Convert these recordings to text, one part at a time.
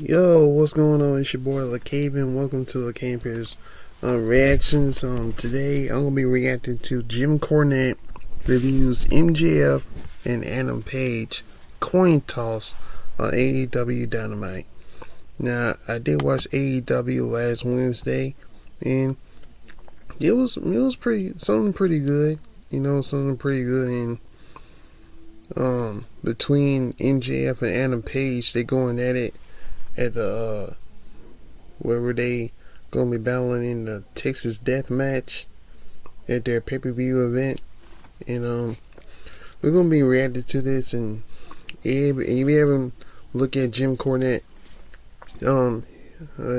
Yo, what's going on? It's your boy Lakaven. Welcome to Lakaven's reactions. Today I'm gonna be reacting to Jim Cornette reviews MJF and Adam Page coin toss on AEW Dynamite. Now I did watch AEW last Wednesday, and it was something pretty good. Something pretty good. And between MJF and Adam Page, they going at it at the wherever they gonna be battling in the Texas Death Match at their pay-per-view event. And we're gonna be reacting to this. And if you haven't looked at Jim Cornette,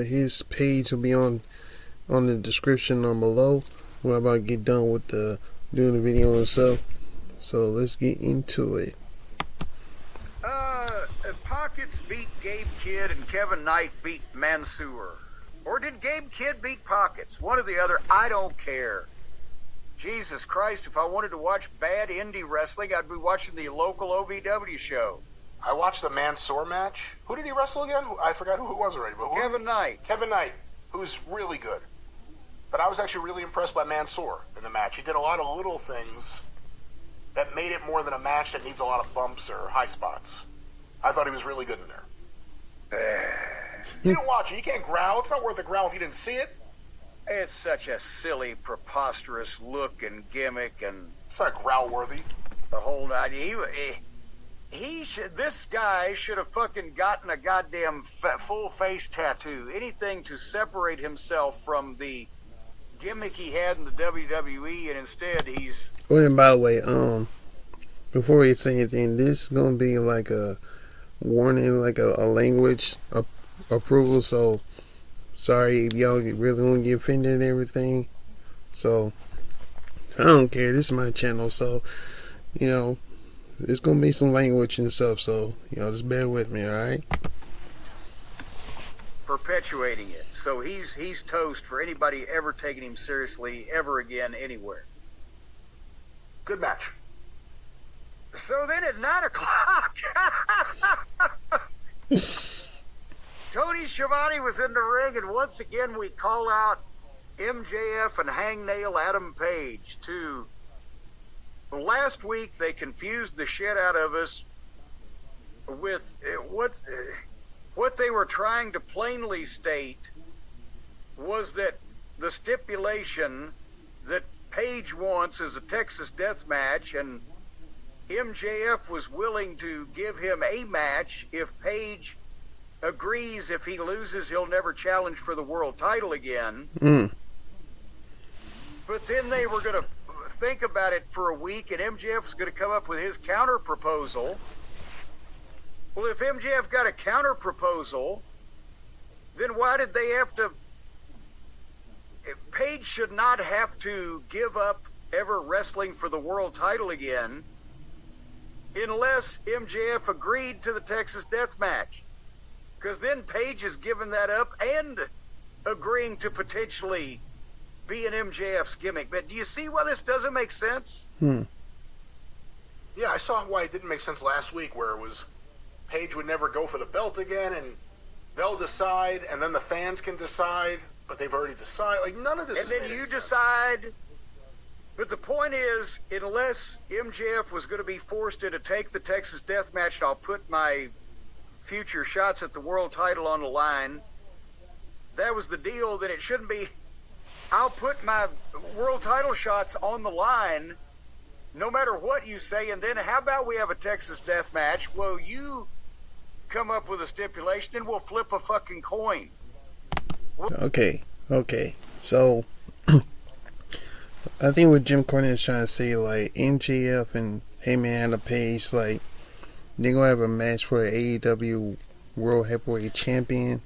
his page will be on the description down below. We're about to get done with doing the video and stuff, so let's get into it. Pockets beat Gabe Kidd and Kevin Knight beat Mansoor. Or did Gabe Kidd beat Pockets? One or the other, I don't care. Jesus Christ, if I wanted to watch bad indie wrestling, I'd be watching the local OVW show. I watched the Mansoor match. Who did he wrestle again? I forgot who it was already. But Kevin Knight. Kevin Knight, who's really good. But I was actually really impressed by Mansoor in the match. He did a lot of little things that made it more than a match that needs a lot of bumps or high spots. I thought he was really good in there. You didn't watch it. You can't growl. It's not worth a growl if you didn't see it. It's such a silly, preposterous look and gimmick, and It's not growl worthy. the whole idea. This guy should have fucking gotten a goddamn full face tattoo. Anything to separate himself from the gimmick he had in the WWE, and instead he's... Oh, and by the way, before we say anything, this is gonna be like a warning, like a language approval. So sorry if y'all really want to get offended and everything. So I don't care. This is my channel, so it's gonna be some language and stuff. So just bear with me, all right? perpetuating it. So he's toast for anybody ever taking him seriously ever again anywhere. Good match. So then at 9 o'clock, Tony Schiavone was in the ring, and once again we call out MJF and Hangnail Adam Page to... Last week they confused the shit out of us with what they were trying to plainly state was that the stipulation that Page wants is a Texas death match, and MJF was willing to give him a match if Page agrees. If he loses, he'll never challenge for the world title again. But then they were going to think about it for a week, and MJF was going to come up with his counter proposal. Well, if MJF got a counter proposal, then why did they have to... Page should not have to give up ever wrestling for the world title again unless MJF agreed to the Texas death match. Because then Page is giving that up and agreeing to potentially be an MJF's gimmick. But do you see why this doesn't make sense? Yeah, I saw why it didn't make sense last week, where it was Page would never go for the belt again, and they'll decide, and then the fans can decide, but they've already decided. Like, none of this And then you decide. But the point is, unless MJF was going to be forced to take the Texas death match, and I'll put my future shots at the world title on the line, that was the deal, then it shouldn't be, I'll put my world title shots on the line no matter what you say, and then how about we have a Texas death match? Well, you come up with a stipulation, and we'll flip a fucking coin. Okay. So I think what Jim Cornette is trying to say, like, MJF and Heyman Adam Page, like, they're gonna have a match for an AEW World Heavyweight Champion,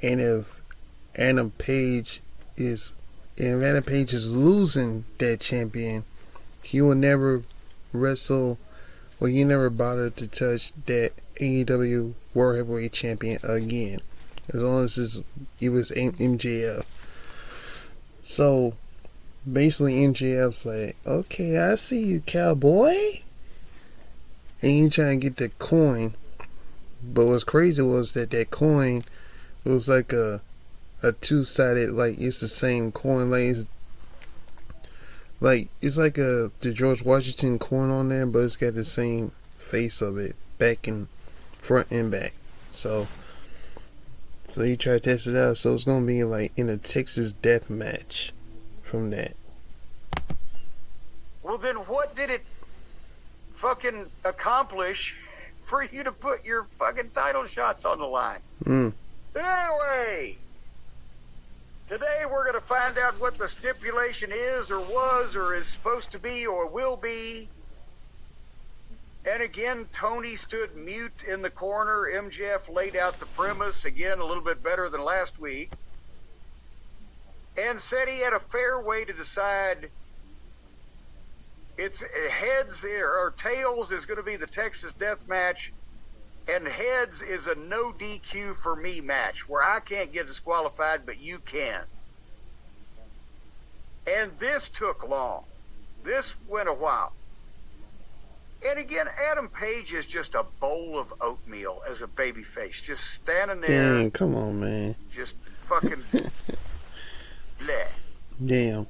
and if Adam Page is losing that champion, he will never wrestle, or he never bothered to touch that AEW World Heavyweight Champion again, as long as it was MJF. So basically MJF's like, okay, I see you, cowboy, and you trying to get the coin. But what's crazy was that coin was like a two-sided, like it's the same coin, it's like the George Washington coin on there, but it's got the same face of it, back and front and back. So he tried to test it out. So it's gonna be like in a Texas death match from that. Well, then what did it fucking accomplish for you to put your fucking title shots on the line? Anyway, today we're going to find out what the stipulation is or was or is supposed to be or will be. And again, Tony stood mute in the corner. MJF laid out the premise, again, a little bit better than last week, and said he had a fair way to decide. It's heads or tails is going to be the Texas death match, and heads is a no DQ for me match where I can't get disqualified, but you can. And this took long. This went a while. And again, Adam Page is just a bowl of oatmeal as a babyface, just standing there. Dang, come on, man. Just fucking bleh. Damn.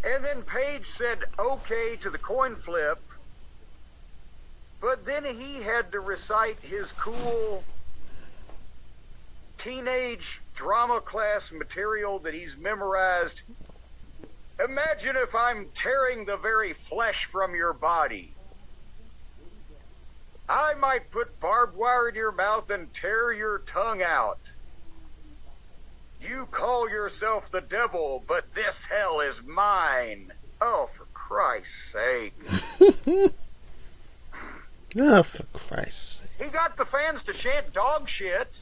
And then Page said okay to the coin flip, but then he had to recite his cool teenage drama class material that he's memorized. Imagine if I'm tearing the very flesh from your body. I might put barbed wire in your mouth and tear your tongue out. You call yourself the devil, but this hell is mine. Oh, for Christ's sake. Oh, for Christ's sake. He got the fans to chant dog shit.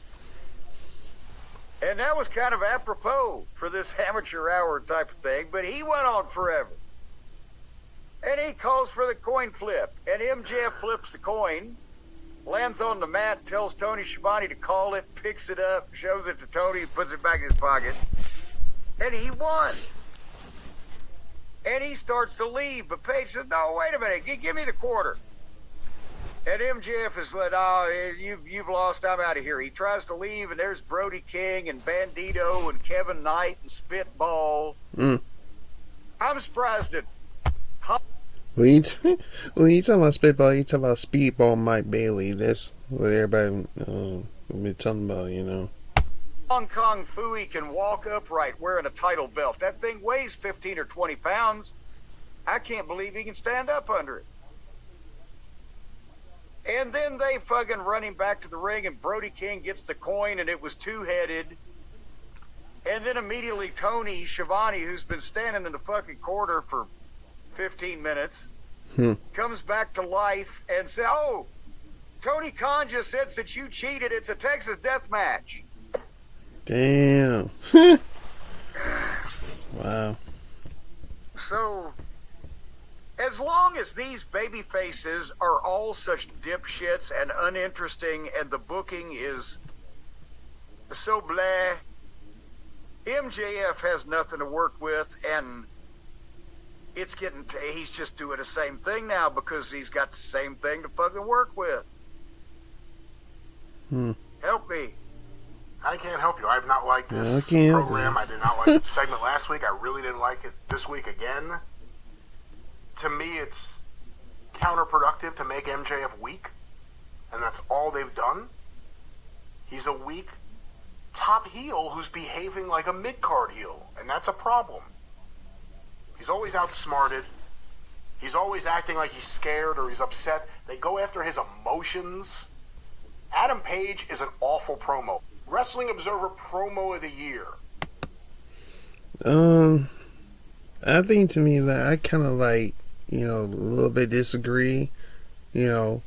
And that was kind of apropos for this amateur hour type of thing, but he went on forever. And he calls for the coin flip, and MJF flips the coin, lands on the mat, tells Tony Schiavone to call it, picks it up, shows it to Tony, puts it back in his pocket, and he won. And he starts to leave, but Page says, no, wait a minute, give me the quarter. And MJF is like, oh, you've lost, I'm out of here. He tries to leave, and there's Brody King and Bandito and Kevin Knight and Spitball. I'm surprised at... When you talking about Spitball, you talking about Speedball Mike Bailey. That's what everybody been talking about, you know. Hong Kong Phooey can walk upright wearing a title belt. That thing weighs 15 or 20 pounds. I can't believe he can stand up under it. And then they fucking run him back to the ring, and Brody King gets the coin, and it was two-headed. And then immediately Tony Schiavone, who's been standing in the fucking corner for 15 minutes, comes back to life and says, oh, Tony Khan just said since you cheated, it's a Texas death match. Damn. Wow. So, as long as these baby faces are all such dipshits and uninteresting and the booking is so blah, MJF has nothing to work with, and it's getting he's just doing the same thing now because he's got the same thing to fucking work with. Help me. I can't help you. I've not liked this Okay, program. I did not like the segment last week. I really didn't like it this week again. To me, it's counterproductive to make MJF weak, and that's all they've done. He's a weak top heel who's behaving like a mid-card heel, and that's a problem. He's always outsmarted. He's always acting like he's scared or he's upset. They go after his emotions. Adam Page is an awful promo. Wrestling Observer Promo of the Year. I think to me that I kind of like, you know, a little bit disagree, you know.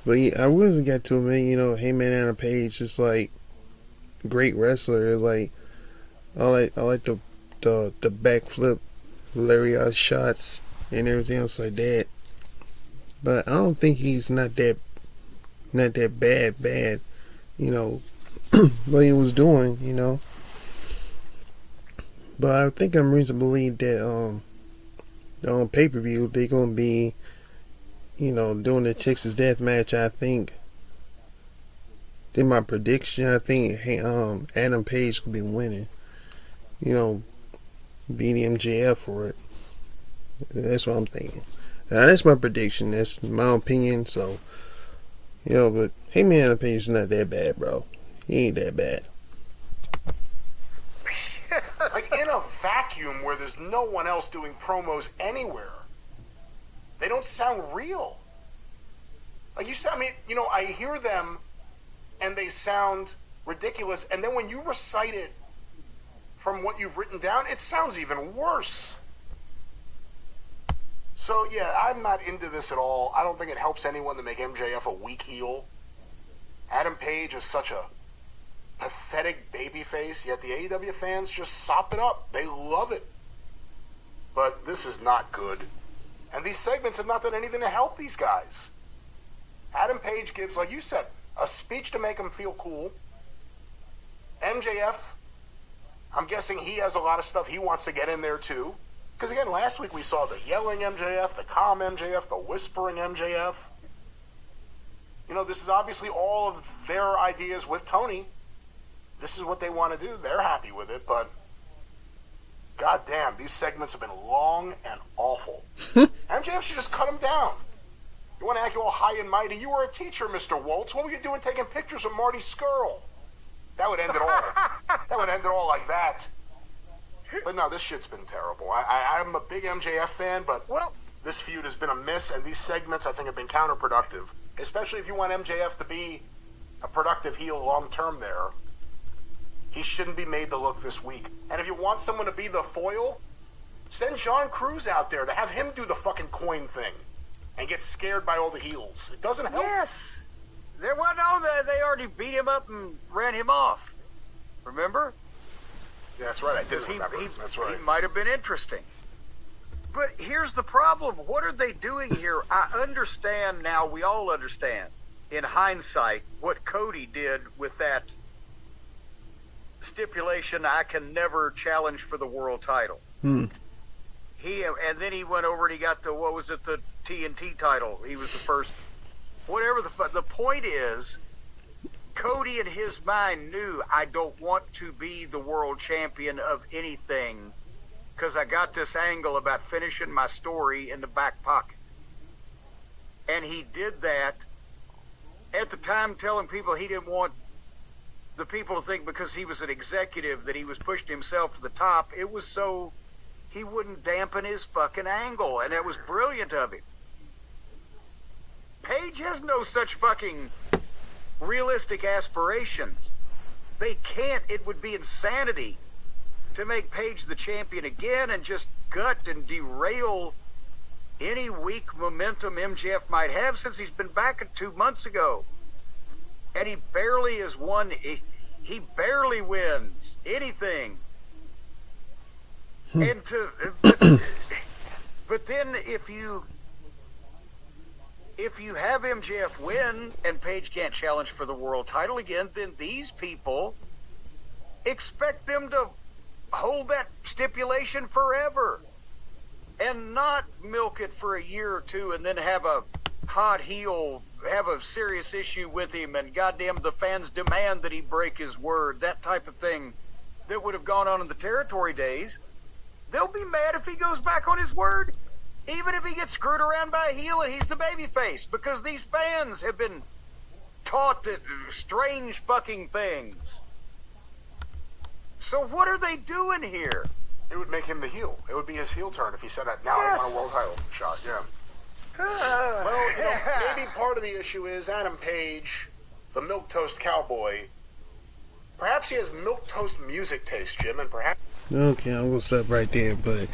But I wasn't get to admit, you know, Heyman Adam Page is like great wrestler. Like I like the backflip lariat shots and everything else like that. But I don't think he's not that bad, you know, what he was doing, you know. But I think I'm reason to believe that on pay-per-view they're gonna be, you know, doing the Texas Death Match. I think in my prediction, I think Adam Page could be winning. You know, beating MJF for it. That's what I'm thinking. That's my prediction. That's my opinion. So, you know, but Hangman Adam Page is not that bad, bro. He ain't that bad. Like, in a vacuum where there's no one else doing promos anywhere, they don't sound real. Like you said, I mean, you know, I hear them and they sound ridiculous, and then when you recite it from what you've written down, it sounds even worse. So, yeah, I'm not into this at all. I don't think it helps anyone to make MJF a weak heel. Adam Page is such a pathetic babyface, yet the AEW fans just sop it up. They love it. But this is not good. And these segments have not done anything to help these guys. Adam Page gives, like you said, a speech to make him feel cool. MJF, I'm guessing he has a lot of stuff he wants to get in there too. Because again, last week we saw the yelling MJF, the calm MJF, the whispering MJF. You know, this is obviously all of their ideas with Tony. This is what they want to do. They're happy with it, but goddamn, these segments have been long and awful. MJF should just cut them down. You want to act all high and mighty? You were a teacher, Mr. Waltz. What were you doing taking pictures of Marty Skrull? That would end it all. That would end it all like that. But no, this shit's been terrible. I'm a big MJF fan, but this feud has been a miss, and these segments I think have been counterproductive. Especially if you want MJF to be a productive heel long term there. He shouldn't be made to look this weak. And if you want someone to be the foil, send John Cruz out there to have him do the fucking coin thing and get scared by all the heels. It doesn't help. Yes. There was no that they already beat him up and ran him off. Remember? Yeah, that's right. I did remember. That's right. He might have been interesting. But here's the problem. What are they doing here? I understand now, we all understand, in hindsight, what Cody did with that stipulation, I can never challenge for the world title. And then he went over and he got the, what was it, the TNT title. He was the first, whatever the point is, Cody in his mind knew, I don't want to be the world champion of anything because I got this angle about finishing my story in the back pocket. And he did that at the time, telling people he didn't want the people to think because he was an executive that he was pushing himself to the top. It was so he wouldn't dampen his fucking angle, and that was brilliant of him. Paige has no such fucking realistic aspirations. They can't. It would be insanity to make Paige the champion again and just gut and derail any weak momentum MJF might have, since he's been back 2 months ago. And he barely has won. He barely wins anything. And but then if you have MJF win and Paige can't challenge for the world title again, then these people expect them to hold that stipulation forever and not milk it for a year or two and then have a hot heel have a serious issue with him and goddamn the fans demand that he break his word, that type of thing that would have gone on in the territory days. They'll be mad if he goes back on his word, even if he gets screwed around by a heel and he's the babyface, because these fans have been taught that strange fucking things. So what are they doing here? It would make him the heel. It would be his heel turn if he said that. Now I want a world title shot. Yeah. Well, you know, maybe part of the issue is Adam Page, the milquetoast cowboy. Perhaps he has milquetoast music taste, Jim, and perhaps. Okay, I'm gonna stop right there. But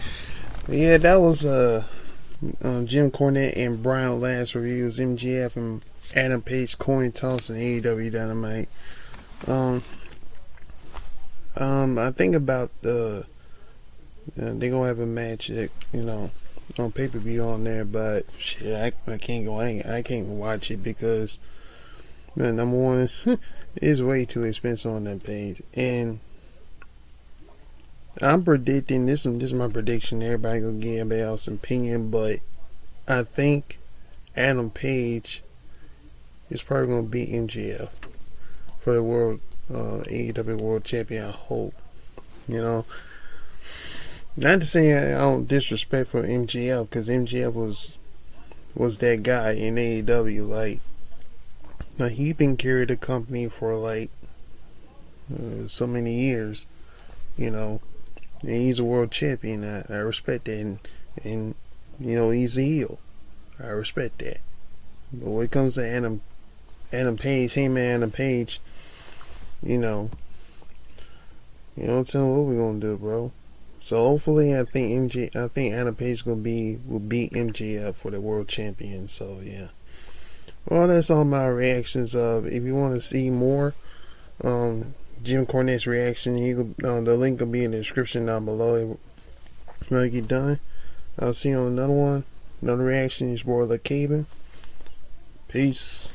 yeah, that was Jim Cornette and Brian Last reviews MJF and Adam Page coin toss in AEW Dynamite. I think about they're gonna have a match that, you know, on pay-per-view on there, but shit, I can't go. I can't watch it because, man, number one, it's way too expensive on that page, and I'm predicting this. This is my prediction. Everybody gonna give everybody else an opinion, but I think Adam Page is probably gonna beat MJF. for the world AEW World Champion. I hope, you know. Not to say I don't disrespect for MJF, because MJF was that guy in AEW. Like he been carried the company for so many years, you know, and he's a world champion. I respect that, and you know he's a heel. I respect that. But when it comes to Adam Page, hey man, Adam Page, you know what we're gonna do, bro. So hopefully, I think Adam Page will beat MJF for the world champion. So yeah. Well, that's all my reactions. If you want to see more, Jim Cornette's reaction, the link will be in the description down below. When I get done, I'll see you on another one, another reaction. It's your boy Lakaven. Peace.